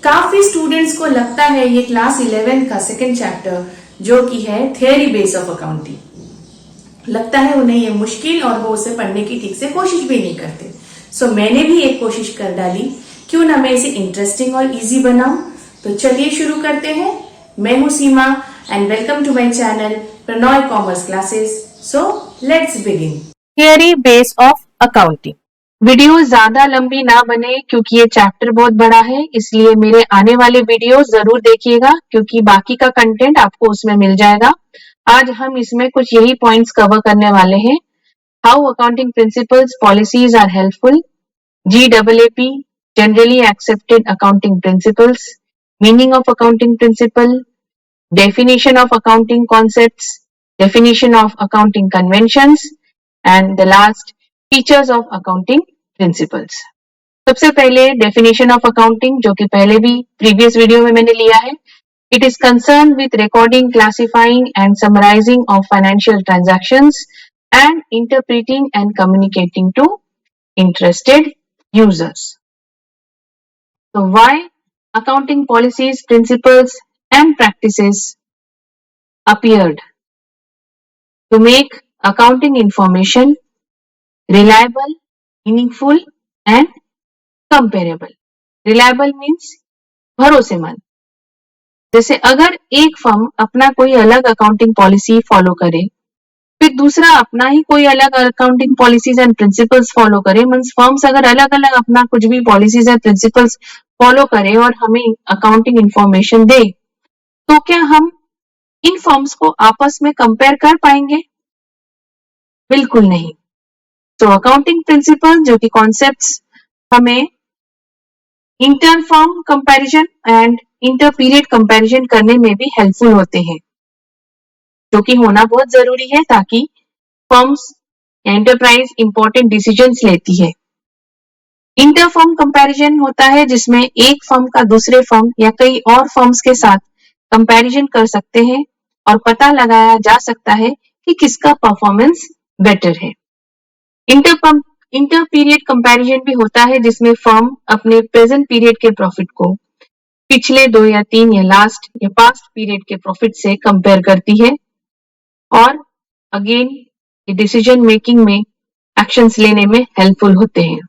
काफी स्टूडेंट्स को लगता है ये क्लास 11 का सेकंड चैप्टर जो कि है थियरी बेस ऑफ अकाउंटिंग, लगता है उन्हें ये मुश्किल और वो उसे पढ़ने की ठीक से कोशिश भी नहीं करते। सो मैंने भी एक कोशिश कर डाली, क्यों ना मैं इसे इंटरेस्टिंग और इजी बनाऊं। तो चलिए शुरू करते हैं। मैं हूं Seema and welcome to my channel Pranoy commerce classes. So let's begin. Theory base of accounting. Video ज्यादा लंबी ना बने क्योंकि ये चैप्टर बहुत बड़ा है, इसलिए मेरे आने वाले वीडियो जरूर देखिएगा क्योंकि बाकी का कंटेंट आपको उसमें मिल जाएगा। आज हम इसमें कुछ यही पॉइंट्स कवर करने वाले हैं। How accounting principles policies are helpful, GAAP generally accepted accounting principles, meaning of accounting principle, definition of accounting concepts, definition of accounting conventions, and the last features of accounting principles. सबसे पहले definition of accounting जो कि पहले भी previous video में मैंने लिया है. It is concerned with recording, classifying and summarizing of financial transactions and interpreting and communicating to interested users. So why accounting policies, principles and practices appeared? To make accounting information reliable, meaningful and comparable. Reliable means भरोसेमंद। जैसे अगर एक firm अपना कोई अलग accounting policy follow करे, फिर दूसरा अपना ही कोई अलग accounting policies and principles follow करे, मींस फर्म्स अगर अलग अलग अपना कुछ भी पॉलिसीज एंड प्रिंसिपल्स फॉलो करे और हमें अकाउंटिंग इंफॉर्मेशन दे, तो क्या हम इन फर्म्स को आपस में कंपेयर कर पाएंगे? बिल्कुल नहीं। तो अकाउंटिंग प्रिंसिपल जो कि कॉन्सेप्ट्स हमें inter firm comparison and inter period comparison करने में भी हेल्पफुल होते हैं, जो कि होना बहुत जरूरी है ताकि फर्म्स एंटरप्राइज इंपॉर्टेंट डिसीजंस लेती है। इंटर फर्म कंपैरिजन होता है जिसमें एक फर्म का दूसरे फर्म या कई और फर्म्स के साथ कंपैरिजन कर सकते हैं और पता लगाया जा सकता है कि किसका परफॉर्मेंस बेटर है। इंटर पीरियड कंपैरिजन भी होता है जिसमें फर्म अपने प्रेजेंट पीरियड के प्रॉफिट को पिछले 2 या 3 या लास्ट या पास्ट पीरियड के प्रॉफिट से कंपेयर करती है और अगेन ये डिसीजन मेकिंग में एक्शंस लेने में हेल्पफुल होते हैं।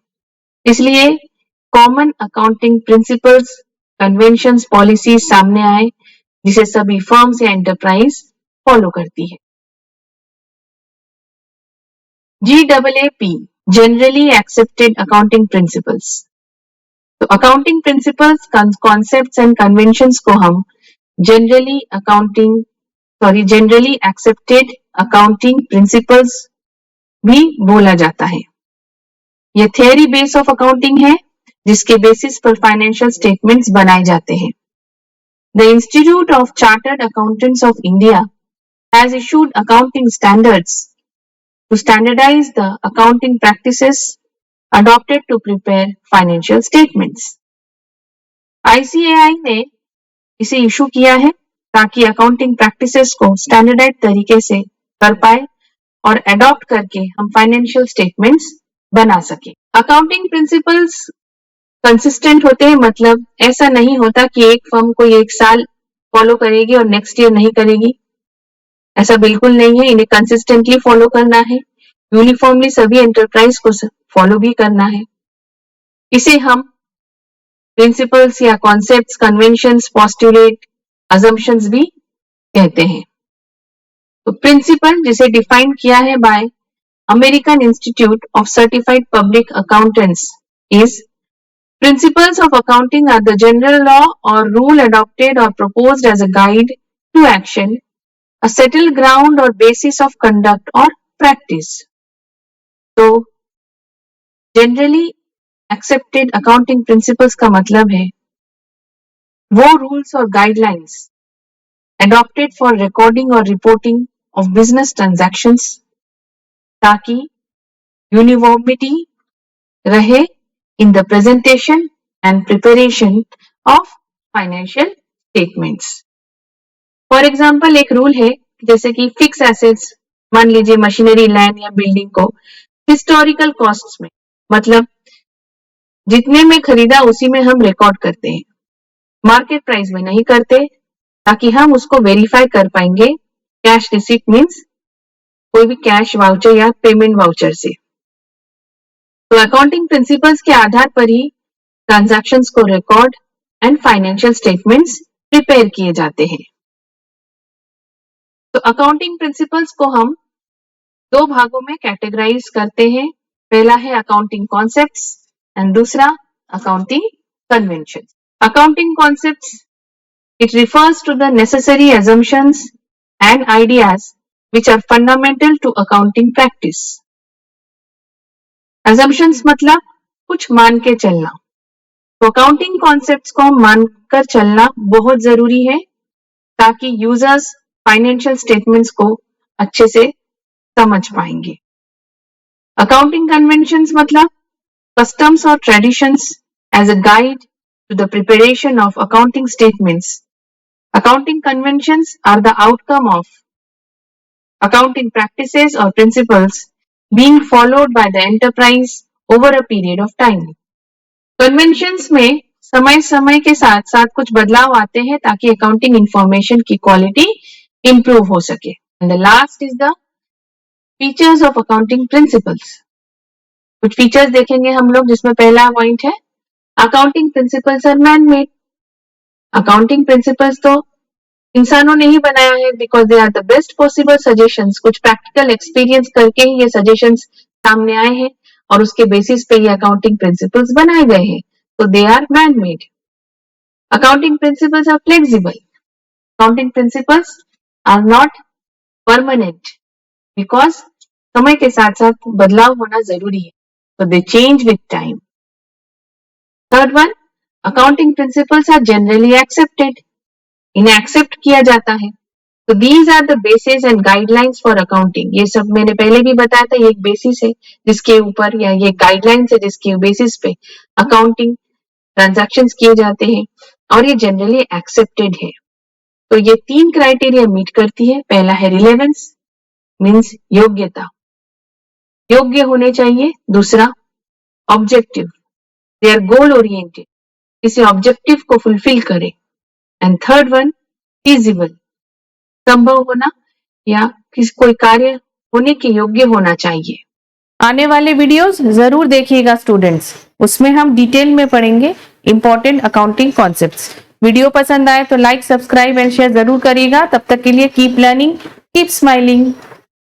इसलिए common accounting principles, conventions, policies सामने आए जिसे सभी फर्म्स या एंटरप्राइज फॉलो करती है। GAAP generally accepted accounting principles. तो accounting principles, concepts and conventions को हम जनरली एक्सेप्टेड अकाउंटिंग प्रिंसिपल्स भी बोला जाता है। यह थियरी बेस ऑफ अकाउंटिंग है जिसके बेसिस पर फाइनेंशियल स्टेटमेंट्स बनाए जाते हैं। The Institute of Chartered Accountants of India has issued accounting standards to standardize the accounting practices adopted to prepare financial statements. ICAI ने इसे इशू किया है ताकि अकाउंटिंग प्रैक्टिसेस को स्टैंडर्डाइज तरीके से कर पाए और अडॉप्ट करके हम फाइनेंशियल स्टेटमेंट्स बना सके। अकाउंटिंग प्रिंसिपल्स कंसिस्टेंट होते हैं, मतलब ऐसा नहीं होता कि एक फर्म को एक साल फॉलो करेगी और नेक्स्ट ईयर नहीं करेगी, ऐसा बिल्कुल नहीं है। इन्हें कंसिस्टेंटली फॉलो करना है, यूनिफॉर्मली सभी एंटरप्राइज को फॉलो भी करना है। इसे हम प्रिंसिपल्स या कॉन्सेप्ट्स, कन्वेंशंस, पोस्टुलेट, अजम्पशंस भी कहते हैं। तो प्रिंसिपल जिसे डिफाइन किया है bye American institute of certified public accountants is Principles of accounting are the general law or rule adopted or proposed as a guide to action, a settled ground or basis of conduct or practice. तो generally accepted accounting principles का मतलब है वो rules और guidelines adopted for recording or reporting of business transactions ताकि uniformity रहे in the presentation and preparation of financial statements. For example, एक rule है जैसे कि फिक्स एसेट्स, मान लीजिए मशीनरी, लैंड या बिल्डिंग को हिस्टोरिकल कॉस्ट्स में, मतलब जितने में खरीदा उसी में हम रिकॉर्ड करते हैं। मार्केट प्राइस में नहीं करते, ताकि हम उसको वेरीफाई कर पाएंगे कैश रिसीट मीन्स कोई भी कैश वाउचर या पेमेंट वाउचर से। तो अकाउंटिंग प्रिंसिपल्स के आधार पर ही ट्रांजैक्शंस को record and financial statements prepare किए जाते हैं। तो अकाउंटिंग प्रिंसिपल्स को हम दो भागों में कैटेगराइज करते हैं। पहला है अकाउंटिंग कॉन्सेप्ट्स एंड दूसरा accounting convention. Accounting concepts, it refers to the necessary assumptions and ideas which are fundamental to accounting practice. Assumptions मतलब कुछ मान के चलना। तो अकाउंटिंग कॉन्सेप्ट्स को मानकर चलना बहुत जरूरी है, ताकि यूजर्स फाइनेंशियल स्टेटमेंट्स को अच्छे से समझ पाएंगे। अकाउंटिंग कन्वेंशंस मतलब customs or traditions as a guide to the preparation of accounting statements. Accounting conventions are the outcome of accounting practices or principles being followed by the enterprise over a period of time. Conventions में समय समय के साथ साथ कुछ बदलाव आते हैं, ताकि अकाउंटिंग इंफॉर्मेशन की क्वालिटी इंप्रूव हो सके। And the last is the features of accounting principles. कुछ फीचर्स देखेंगे हम लोग, जिसमें पहला पॉइंट है accounting principles are man made. Accounting principles तो इंसानों ने ही बनाया है, because they are the best possible suggestions. कुछ प्रैक्टिकल एक्सपीरियंस करके ही ये सजेशंस सामने आए हैं और उसके बेसिस पे ये अकाउंटिंग प्रिंसिपल्स बनाए गए हैं, तो they are man made. Accounting principles are flexible. Accounting principles are not permanent, because समय के साथ साथ बदलाव होना जरूरी है, तो they change with time. Third one, accounting principles are generally accepted. इन्हें एक्सेप्ट किया जाता है। तो these are the basis and guidelines for accounting. ये सब मैंने पहले भी बताया था, ये एक बेसिस है जिसके ऊपर, या ये गाइडलाइंस है जिसके बेसिस पे अकाउंटिंग ट्रांजैक्शंस किए जाते हैं, और ये जनरली एक्सेप्टेड है। तो ये तीन क्राइटेरिया मीट करती है। पहला है रिलेवेंस मीन्स योग्यता, योग्य होने चाहिए। दूसरा objective, they are goal oriented, किसी ऑब्जेक्टिव को फुलफिल करें। एंड थर्ड वन फीजिबल, संभव होना या किसी कोई कार्य होने के योग्य होना चाहिए। आने वाले वीडियोस जरूर देखिएगा स्टूडेंट्स, उसमें हम डिटेल में पढ़ेंगे इंपॉर्टेंट अकाउंटिंग कॉन्सेप्ट्स। वीडियो पसंद आए तो लाइक, सब्सक्राइब एंड शेयर जरूर करिएगा। तब तक के लिए कीप लर्निंग, कीप स्माइलिंग।